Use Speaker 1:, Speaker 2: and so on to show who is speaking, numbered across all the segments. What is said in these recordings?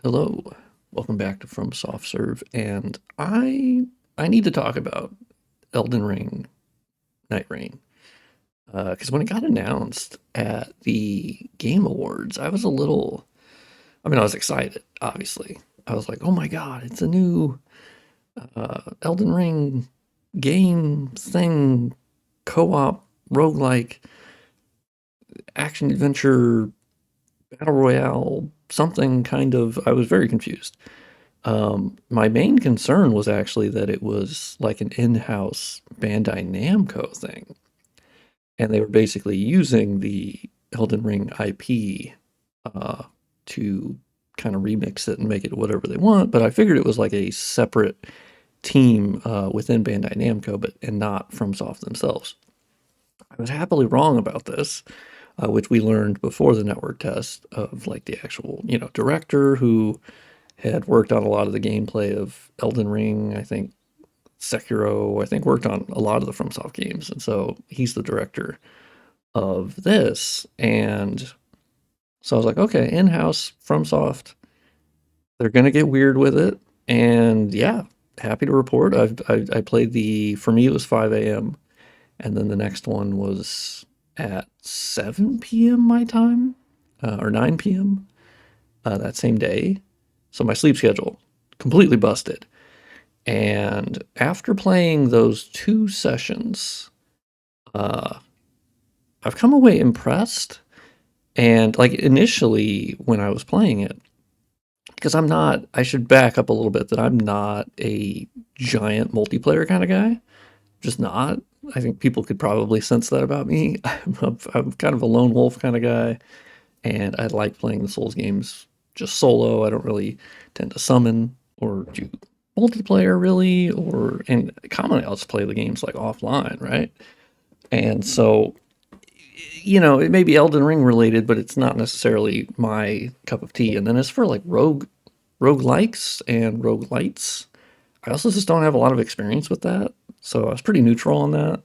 Speaker 1: Hello, welcome back to From Soft Serve, and I need to talk about Elden Ring Nightreign because when it got announced at the Game Awards, I was a little. I mean, I was excited. Obviously, I was like, "Oh my God, it's a new Elden Ring game thing, co-op roguelike action adventure battle royale something kind of." I was very confused. My main concern was actually that it was like an in-house Bandai Namco thing, and they were basically using the Elden Ring IP uh, to kind of remix it and make it whatever they want. But I figured it was like a separate team within Bandai Namco, but and not FromSoft themselves. I was happily wrong about this, which we learned before the network test of like the actual director who had worked on a lot of the gameplay of Elden Ring, I think Sekiro, I think worked on a lot of the FromSoft games. And so he's the director of this. And so I was like, okay, in-house FromSoft, they're going to get weird with it. And yeah, happy to report. I played for me, it was 5 a.m. And then the next one was at 7 p.m. my time, or 9 p.m. That same day. So my sleep schedule completely busted. And after playing those two sessions, uh, I've come away impressed. And like initially when I was playing it, because I should back up a little bit that I'm not a giant multiplayer kind of guy. Just not. I think people could probably sense that about me. I'm kind of a lone wolf kind of guy, and I like playing the Souls games just solo. I don't really tend to summon or do multiplayer really, and commonly I'll just play the games like offline, right? And so, it may be Elden Ring related, but it's not necessarily my cup of tea. And then as for like roguelikes and roguelites, I also just don't have a lot of experience with that. So I was pretty neutral on that.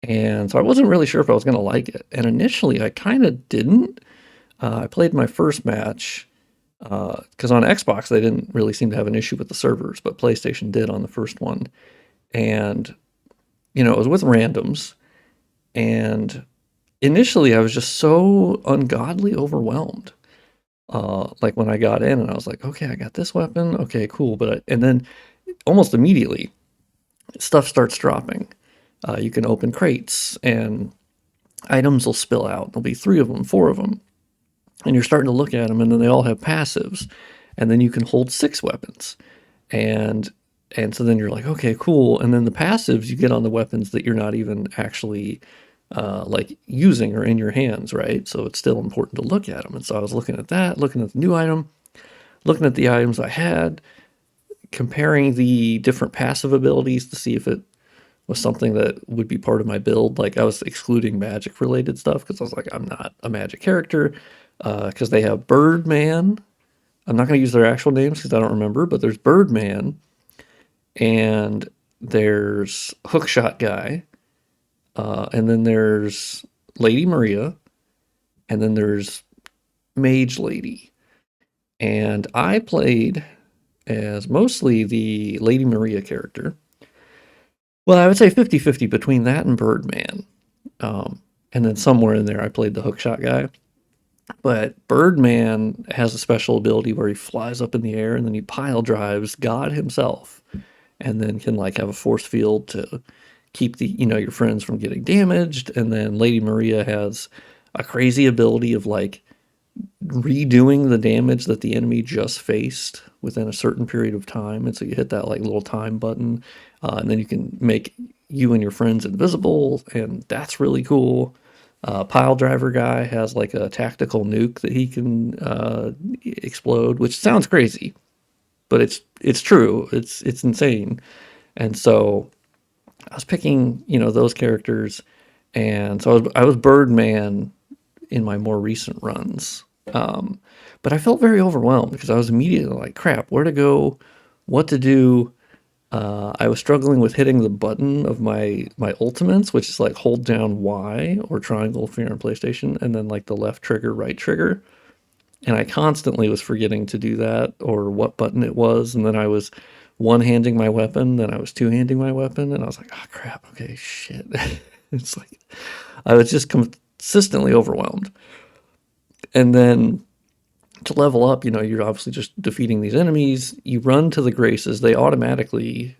Speaker 1: And so I wasn't really sure if I was going to like it. And initially I kind of didn't. I played my first match because on Xbox they didn't really seem to have an issue with the servers, but PlayStation did on the first one. And it was with randoms, and initially I was just so ungodly overwhelmed. Like when I got in and I was like, okay, I got this weapon, okay, cool. And then almost immediately stuff starts dropping. You can open crates and items will spill out. There'll be three of them, four of them, and you're starting to look at them, and then they all have passives, and then you can hold six weapons, and so then you're like, okay, cool. And then the passives you get on the weapons that you're not even actually like using or in your hands, right? So it's still important to look at them. And so I was looking at that, looking at the new item, looking at the items I had, comparing the different passive abilities to see if it was something that would be part of my build. Like I was excluding magic related stuff because I was like, I'm not a magic character. Because they have Birdman. I'm not going to use their actual names because I don't remember, but there's Birdman and there's Hookshot Guy, and then there's Lady Maria, and then there's Mage Lady. And I played as mostly the Lady Maria character. Well, I would say 50-50 between that and Birdman. And then somewhere in there, I played the Hookshot Guy. But Birdman has a special ability where he flies up in the air and then he pile drives God himself, and then can like have a force field to keep your friends from getting damaged. And then Lady Maria has a crazy ability of like redoing the damage that the enemy just faced within a certain period of time. And so you hit that like little time button, and then you can make you and your friends invisible, and that's really cool. Pile driver guy has like a tactical nuke that he can explode, which sounds crazy, but it's true. It's insane. And so I was picking those characters, and so I was Birdman in my more recent runs. But I felt very overwhelmed because I was immediately like, crap, where to go, what to do. I was struggling with hitting the button of my ultimates, which is like hold down Y or triangle if you're on PlayStation, and then like the left trigger, right trigger. And I constantly was forgetting to do that or what button it was. And then I was one-handing my weapon, then I was two-handing my weapon, and I was like, oh crap, okay, shit. It's like I was just consistently overwhelmed. And then to level up, you're obviously just defeating these enemies. You run to the graces, they automatically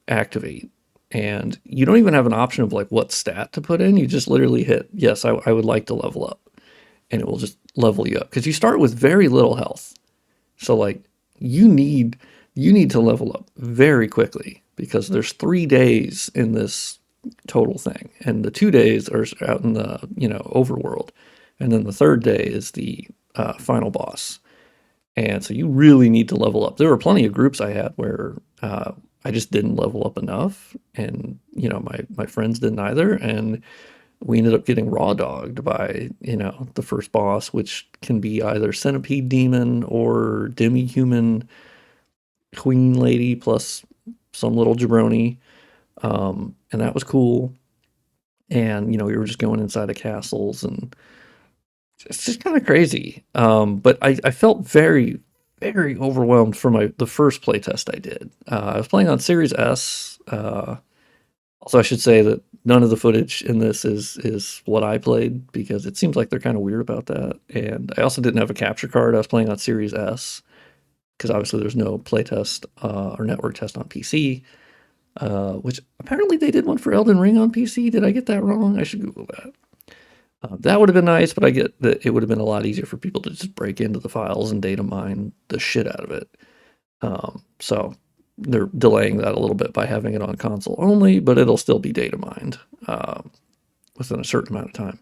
Speaker 1: activate. And you don't even have an option of like what stat to put in. You just literally hit, yes, I would like to level up. And it will just level you up. Because you start with very little health. So like you need to level up very quickly because there's 3 days in this total thing. And the 2 days are out in the, overworld. And then the third day is the final boss. And so you really need to level up. There were plenty of groups I had where I just didn't level up enough, and my friends didn't either, and we ended up getting raw dogged by the first boss, which can be either centipede demon or demi-human queen lady plus some little jabroni, and that was cool. And we were just going inside of castles, and it's just kind of crazy. But I felt very, very overwhelmed for the first playtest I did. I was playing on Series S. Also, I should say that none of the footage in this is what I played because it seems like they're kind of weird about that. And I also didn't have a capture card. I was playing on Series S because obviously there's no playtest or network test on PC. Which apparently they did one for Elden Ring on PC. Did I get that wrong? I should Google that. That would have been nice, but I get that it would have been a lot easier for people to just break into the files and data mine the shit out of it. So they're delaying that a little bit by having it on console only, but it'll still be data mined within a certain amount of time.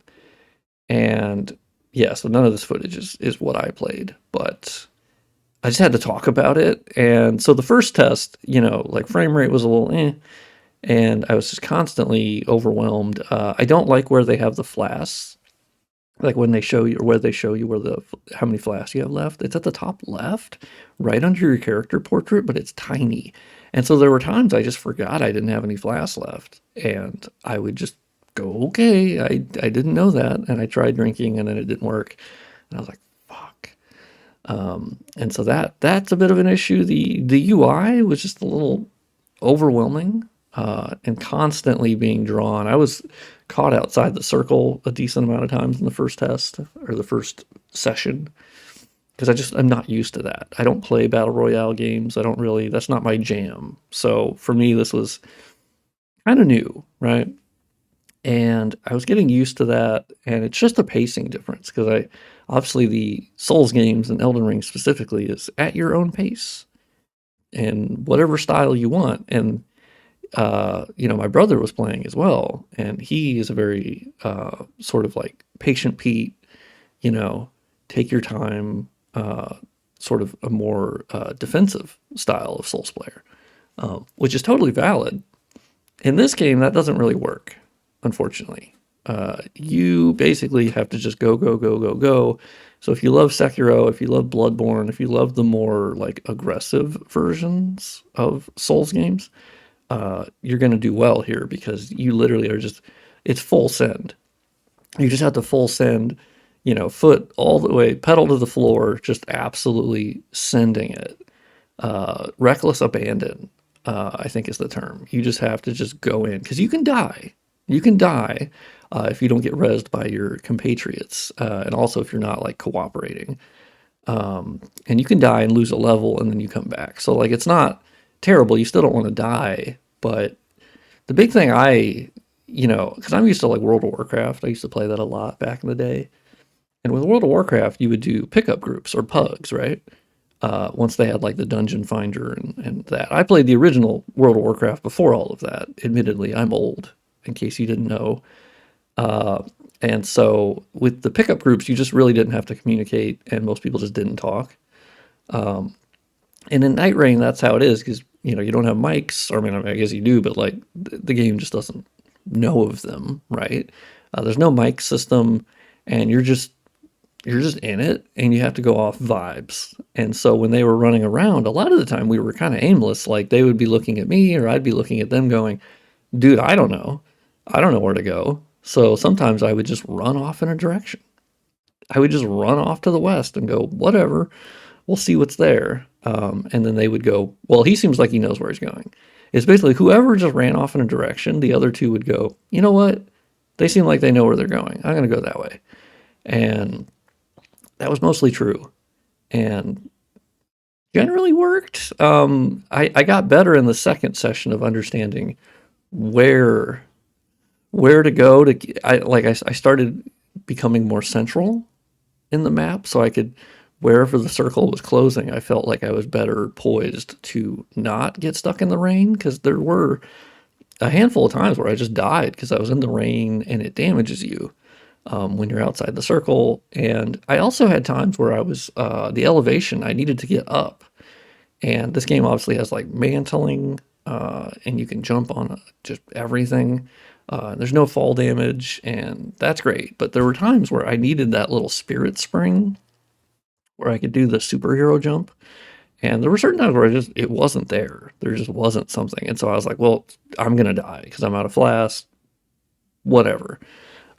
Speaker 1: And yeah, so none of this footage is what I played, but I just had to talk about it. And so the first test, like frame rate was a little and I was just constantly overwhelmed. I don't like where they have the flasks, like when they show you, or where they show you how many flasks you have left. It's at the top left, right under your character portrait, but it's tiny. And so there were times I just forgot I didn't have any flasks left, and I would just go, okay, I didn't know that, and I tried drinking, and then it didn't work, and I was like, fuck. And so that's a bit of an issue. The UI was just a little overwhelming. And constantly being drawn. I was caught outside the circle a decent amount of times in the first test or the first session because I'm not used to that. I don't play battle royale games. That's not my jam. So for me, this was kind of new, right? And I was getting used to that, and it's just a pacing difference because obviously the Souls games and Elden Ring specifically is at your own pace and whatever style you want. And my brother was playing as well, and he is a very sort of like patient Pete, take your time, sort of a more defensive style of Souls player, which is totally valid. In this game, that doesn't really work, unfortunately. You basically have to just go, go, go, go, go. So if you love Sekiro, if you love Bloodborne, if you love the more like aggressive versions of Souls games, you're going to do well here because you literally it's full send. You just have to full send, foot all the way, pedal to the floor, just absolutely sending it. Reckless abandon, I think is the term. You just have to just go in because you can die. You can die if you don't get rezzed by your compatriots, and also if you're not like cooperating. And you can die and lose a level and then you come back. So like it's not terrible. You still don't want to die, but the big thing because I'm used to like World of Warcraft. I used to play that a lot back in the day. And with World of Warcraft, you would do pickup groups or pugs, right? Once they had like the dungeon finder and that. I played the original World of Warcraft before all of that. Admittedly, I'm old, in case you didn't know. And so with the pickup groups, you just really didn't have to communicate, and most people just didn't talk. And in Nightreign, that's how it is, because you don't have mics, or I guess you do, but like the game just doesn't know of them, right? There's no mic system, and you're just in it, and you have to go off vibes. And so when they were running around, a lot of the time we were kind of aimless. Like they would be looking at me, or I'd be looking at them, going, "Dude, I don't know where to go." So sometimes I would just run off in a direction, I would just run off to the west and go, whatever, we'll see what's there. And then they would go, well, he seems like he knows where he's going. It's basically whoever just ran off in a direction, the other two would go, you know what? They seem like they know where they're going. I'm going to go that way. And that was mostly true and generally worked. I got better in the second session of understanding where to go to. I started becoming more central in the map, so I could, wherever the circle was closing, I felt like I was better poised to not get stuck in the rain, because there were a handful of times where I just died because I was in the rain and it damages you when you're outside the circle. And I also had times where I was the elevation, I needed to get up. And this game obviously has like mantling, and you can jump on just everything. There's no fall damage, and that's great. But there were times where I needed that little spirit spring where I could do the superhero jump. And there were certain times where it wasn't there. There just wasn't something. And so I was like, well, I'm going to die because I'm out of flask, whatever.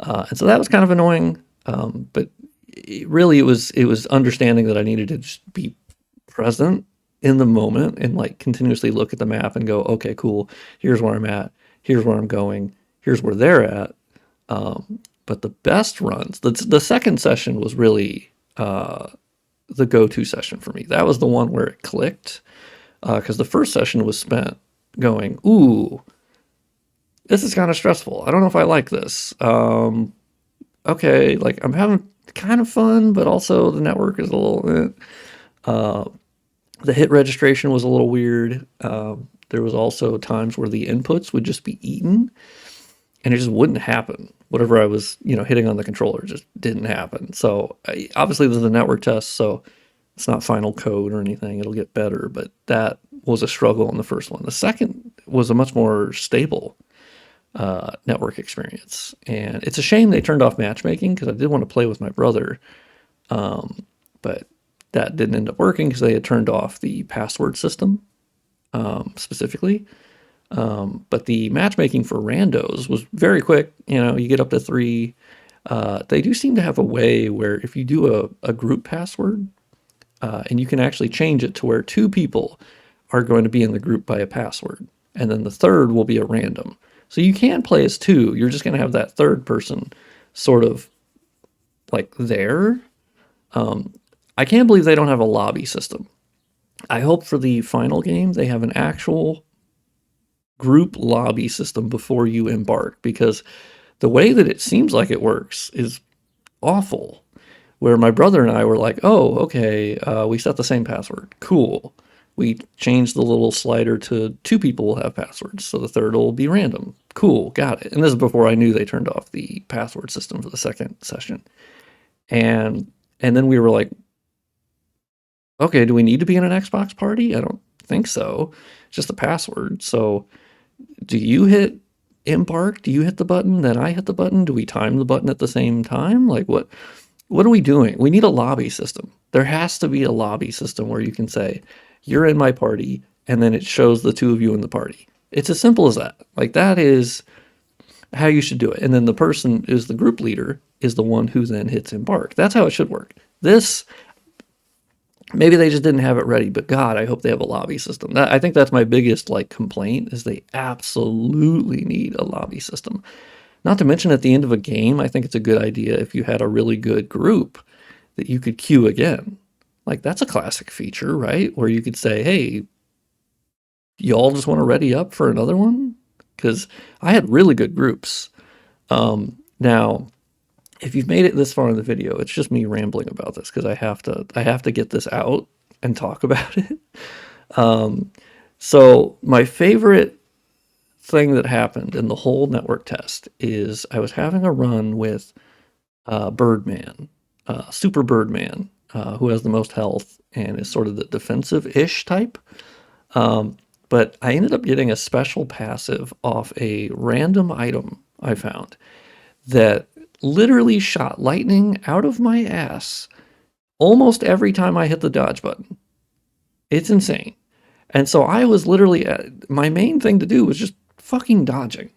Speaker 1: And so that was kind of annoying. But it was understanding that I needed to just be present in the moment and like continuously look at the map and go, okay, cool. Here's where I'm at. Here's where I'm going. Here's where they're at. But the best runs, the second session was really the go-to session for me. That was the one where it clicked, because the first session was spent going, ooh, this is kind of stressful. I don't know if I like this. Okay, like I'm having kind of fun, but also the network is a little... the hit registration was a little weird. There was also times where the inputs would just be eaten, and it just wouldn't happen. Whatever I was, hitting on the controller just didn't happen. So obviously there's a network test, so it's not final code or anything. It'll get better, but that was a struggle in the first one. The second was a much more stable network experience. And it's a shame they turned off matchmaking, because I did want to play with my brother, but that didn't end up working because they had turned off the password system specifically. But the matchmaking for randos was very quick. You get up to 3. They do seem to have a way where if you do a group password, and you can actually change it to where 2 people are going to be in the group by a password, and then the third will be a random. So you can play as 2. You're just going to have that third person sort of like there. I can't believe they don't have a lobby system. I hope for the final game they have an actual group lobby system before you embark, because the way that it seems like it works is awful. Where my brother and I were like, oh, okay, we set the same password. Cool. We changed the little slider to 2 people will have passwords, so the third will be random. Cool, got it. And this is before I knew they turned off the password system for the second session. And then we were like, okay, do we need to be in an Xbox party? I don't think so. It's just the password. So do you hit embark? Do you hit the button? Then I hit the button? Do we time the button at the same time? Like what are we doing? We need a lobby system. There has to be a lobby system where you can say, you're in my party, and then it shows the 2 of you in the party. It's as simple as that. Like, that is how you should do it. And then the person is the group leader is the one who then hits embark. That's how it should work. This, maybe they just didn't have it ready, but God, I hope they have a lobby system. I think that's my biggest complaint, is they absolutely need a lobby system. Not to mention at the end of a game, I think it's a good idea if you had a really good group that you could queue again. Like, that's a classic feature, right? Where you could say, hey, y'all just want to ready up for another one? Because I had really good groups. Now, if you've made it this far in the video, it's just me rambling about this because I have to get this out and talk about it. So my favorite thing that happened in the whole network test is I was having a run with Birdman, Super Birdman, who has the most health and is sort of the defensive-ish type. But I ended up getting a special passive off a random item I found that literally shot lightning out of my ass almost every time I hit the dodge button. It's insane. And so I was literally, my main thing to do was just fucking dodging,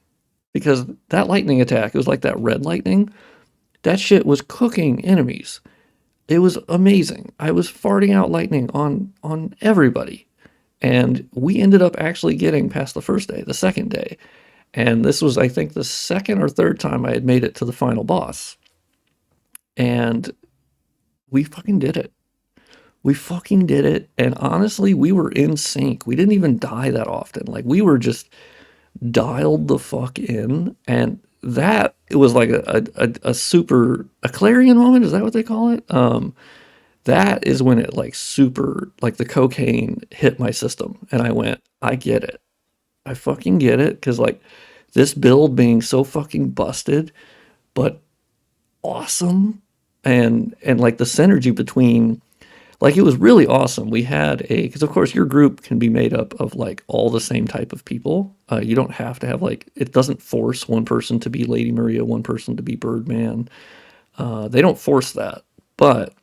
Speaker 1: because that lightning attack, it was like that red lightning, that shit was cooking enemies. It was amazing. I was farting out lightning on everybody. And we ended up actually getting past the first day, the second day. And this was, I think, the second or third time I had made it to the final boss. And we fucking did it. We fucking did it. And honestly, we were in sync. We didn't even die that often. Like, we were just dialed the fuck in. And that, it was like a super, a clarion moment. Is that what they call it? That is when it like super, like the cocaine hit my system. And I went, I get it. I fucking get it. Cause like this build being so fucking busted, but awesome. And like the synergy between, like it was really awesome. We had because of course your group can be made up of like all the same type of people. You don't have to have like, it doesn't force one person to be Lady Maria, one person to be Birdman. They don't force that, but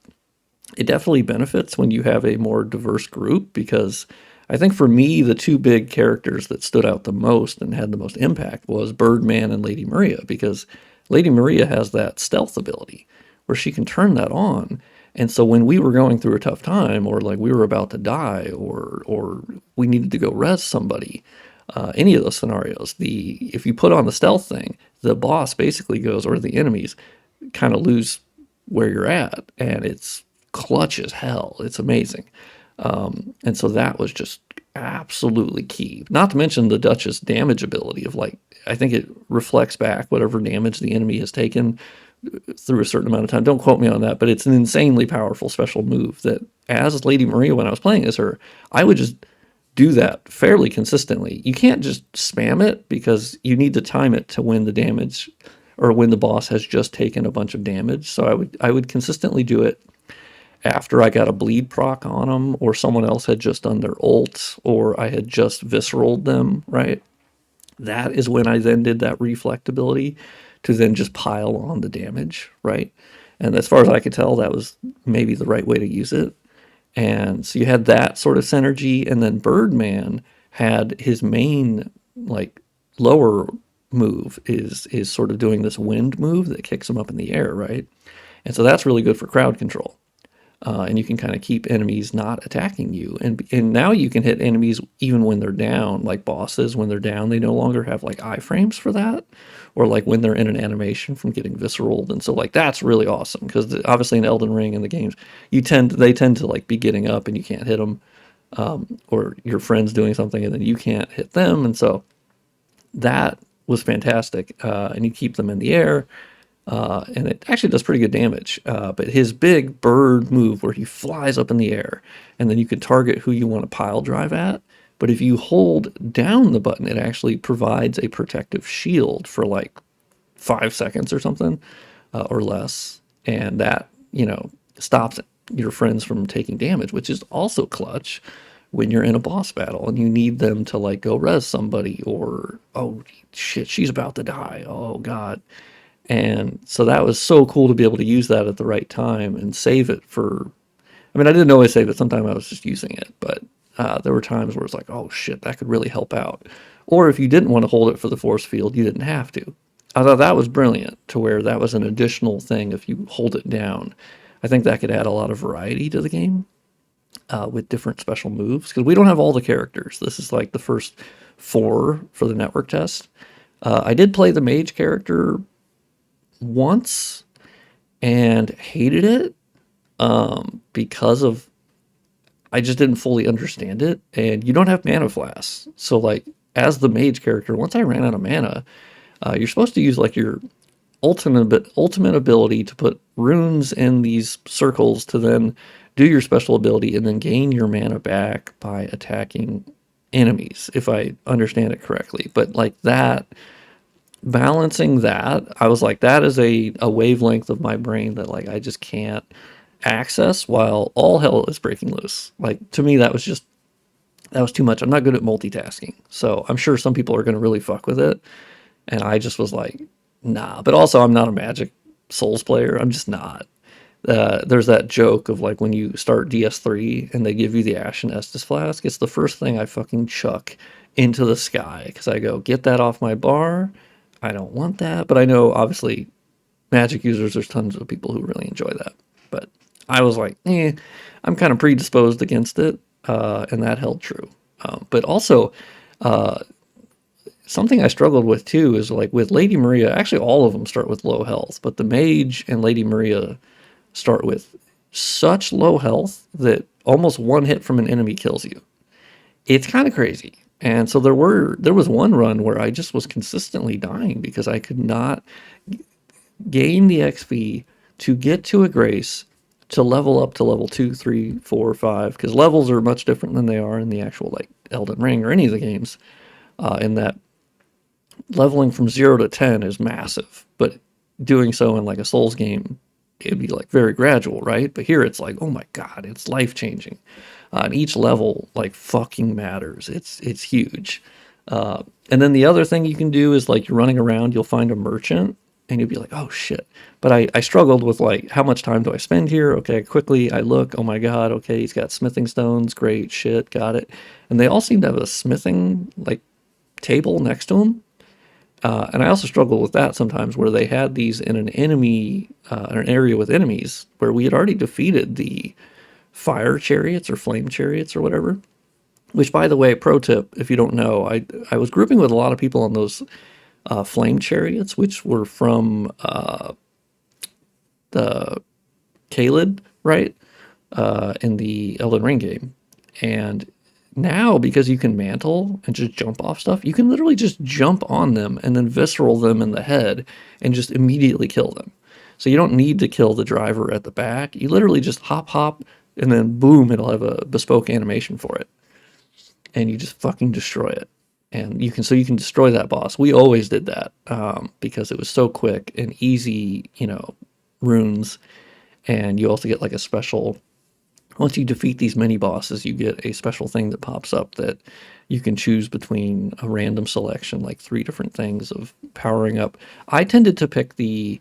Speaker 1: it definitely benefits when you have a more diverse group, because I think for me, the two big characters that stood out the most and had the most impact was Birdman and Lady Maria, because Lady Maria has that stealth ability where she can turn that on. And so when we were going through a tough time, or like we were about to die, or we needed to go res somebody, any of those scenarios, the if you put on the stealth thing, the boss basically goes, or the enemies kind of lose where you're at, and it's clutch as hell. It's amazing. And so that was just absolutely key. Not to mention the Duchess damage ability of like, I think it reflects back whatever damage the enemy has taken through a certain amount of time. Don't quote me on that, but it's an insanely powerful special move that, as Lady Maria, when I was playing as her, I would just do that fairly consistently. You can't just spam it because you need to time it to when the damage, or when the boss has just taken a bunch of damage. So I would consistently do it after I got a bleed proc on them, or someone else had just done their ult, or I had just visceraled them, right? That is when I then did that reflectability to then just pile on the damage, right? And as far as I could tell, that was maybe the right way to use it. And so you had that sort of synergy, and then Birdman had his main like lower move is sort of doing this wind move that kicks him up in the air, right? And so that's really good for crowd control. And you can kind of keep enemies not attacking you. And now you can hit enemies even when they're down, like bosses, when they're down, they no longer have like iframes for that, or like when they're in an animation from getting visceraled. And so like that's really awesome, because obviously in Elden Ring and the games, they tend to like be getting up and you can't hit them, or your friend's doing something and then you can't hit them. And so that was fantastic. And you keep them in the air. And it actually does pretty good damage. But his big bird move where he flies up in the air, and then you can target who you want to pile drive at. But if you hold down the button, it actually provides a protective shield for like 5 seconds or something, or less. And that, stops your friends from taking damage, which is also clutch when you're in a boss battle and you need them to like go res somebody, or, oh shit, she's about to die. Oh God. And so that was so cool to be able to use that at the right time and save it for, I mean, I didn't always save it. Sometimes I was just using it, but there were times where it's like, oh shit, that could really help out. Or if you didn't want to hold it for the force field, you didn't have to. I thought that was brilliant, to where that was an additional thing if you hold it down. I think that could add a lot of variety to the game, with different special moves, because we don't have all the characters. This is like the first 4 for the network test. I did play the mage character once and hated it, because of, I just didn't fully understand it. And you don't have mana flasks, so like as the mage character, once I ran out of mana, you're supposed to use like your ultimate ability to put runes in these circles to then do your special ability and then gain your mana back by attacking enemies, if I understand it correctly. But like that, balancing that, I was like, that is a wavelength of my brain that like I just can't access while all hell is breaking loose. Like, to me, that was too much. I'm not good at multitasking, so I'm sure some people are going to really fuck with it, and I just was like, nah. But also, I'm not a Magic Souls player. I'm just not. There's that joke of like when you start DS3 and they give you the Ashen Estus flask, it's the first thing I fucking chuck into the sky, because I go, get that off my bar. I don't want that. But I know, obviously, Magic users, there's tons of people who really enjoy that. But I was like, I'm kind of predisposed against it, and that held true. But also, something I struggled with too is like with Lady Maria, actually all of them start with low health, but the Mage and Lady Maria start with such low health that almost one hit from an enemy kills you. It's kind of crazy. And so there was one run where I just was consistently dying because I could not gain the XP to get to a grace to level up to level 2, 3, 4, 5, because levels are much different than they are in the actual like Elden Ring or any of the games. In that leveling from 0 to 10 is massive, but doing so in like a Souls game, it'd be like very gradual, right? But here it's like, oh my god, it's life changing, and each level like fucking matters. It's huge. And then the other thing you can do is like you're running around, you'll find a merchant, and you'll be like, oh shit. But I struggled with like, how much time do I spend here? Okay, quickly I look, oh my god, okay, he's got smithing stones, great shit, got it. And they all seem to have a smithing like table next to them. And I also struggle with that sometimes, where they had these in an enemy, in an area with enemies, where we had already defeated the fire chariots or flame chariots or whatever. Which, by the way, pro tip, if you don't know, I was grouping with a lot of people on those flame chariots, which were from the Caelid, right, in the Elden Ring game. And now, because you can mantle and just jump off stuff, you can literally just jump on them and then visceral them in the head and just immediately kill them. So you don't need to kill the driver at the back. You literally just hop, and then boom, it'll have a bespoke animation for it. And you just fucking destroy it. And you can destroy that boss. We always did that because it was so quick and easy, runes. And you also get like a special, once you defeat these mini bosses, you get a special thing that pops up that you can choose between a random selection, like 3 different things of powering up. I tended to pick the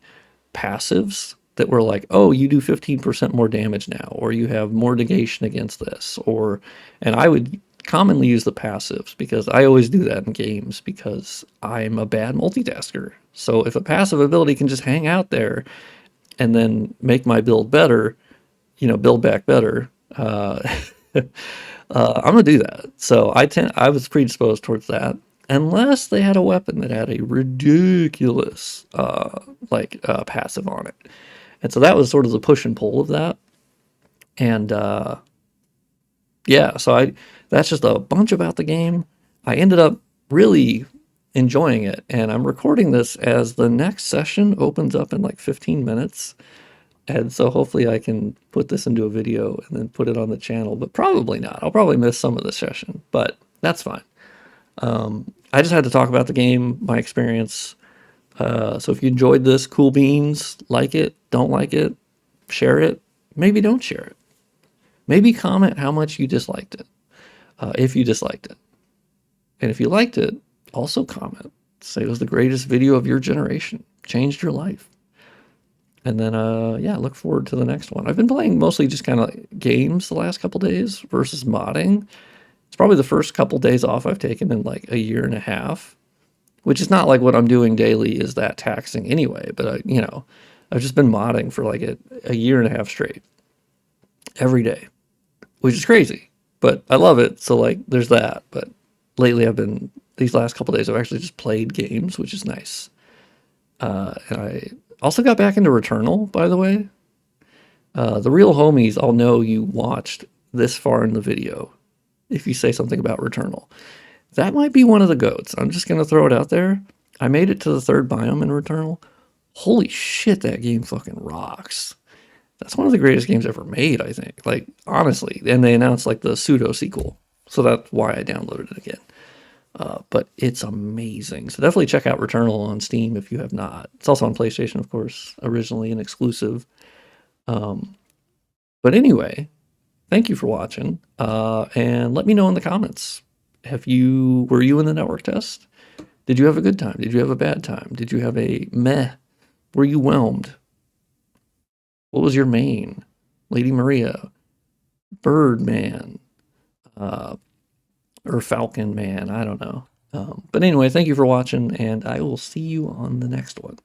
Speaker 1: passives that were like, oh, you do 15% more damage now, or you have more negation against this, and I would commonly use the passives because I always do that in games because I'm a bad multitasker. So if a passive ability can just hang out there and then make my build better, build back better, I'm gonna do that. So I was predisposed towards that, unless they had a weapon that had a ridiculous passive on it, and so that was sort of the push and pull of that. And yeah, so that's just a bunch about the game. I ended up really enjoying it, and I'm recording this as the next session opens up in like 15 minutes. And so hopefully I can put this into a video and then put it on the channel, but probably not. I'll probably miss some of the session, but that's fine. I just had to talk about the game, my experience. So if you enjoyed this, cool beans, like it, don't like it, share it, maybe don't share it. Maybe comment how much you disliked it, if you disliked it. And if you liked it, also comment. Say it was the greatest video of your generation, changed your life. And then, yeah, look forward to the next one. I've been playing mostly just kind of games the last couple days versus modding. It's probably the first couple days off I've taken in like a year and a half, which is not like what I'm doing daily is that taxing anyway. But, I've just been modding for like a year and a half straight every day, which is crazy. But I love it. So, like, there's that. But lately these last couple days, I've actually just played games, which is nice. And I also got back into Returnal, by the way. The real homies all know you watched this far in the video if you say something about Returnal. That might be one of the GOATs. I'm just going to throw it out there. I made it to the 3rd biome in Returnal. Holy shit, that game fucking rocks. That's one of the greatest games ever made, I think. Like, honestly. And they announced, like, the pseudo-sequel. So that's why I downloaded it again. But it's amazing. So definitely check out Returnal on Steam if you have not. It's also on PlayStation, of course, originally an exclusive. But anyway, thank you for watching. And let me know in the comments. Were you in the network test? Did you have a good time? Did you have a bad time? Did you have a meh? Were you whelmed? What was your main? Lady Maria, Birdman, or Falcon Man, I don't know. But anyway, thank you for watching, and I will see you on the next one.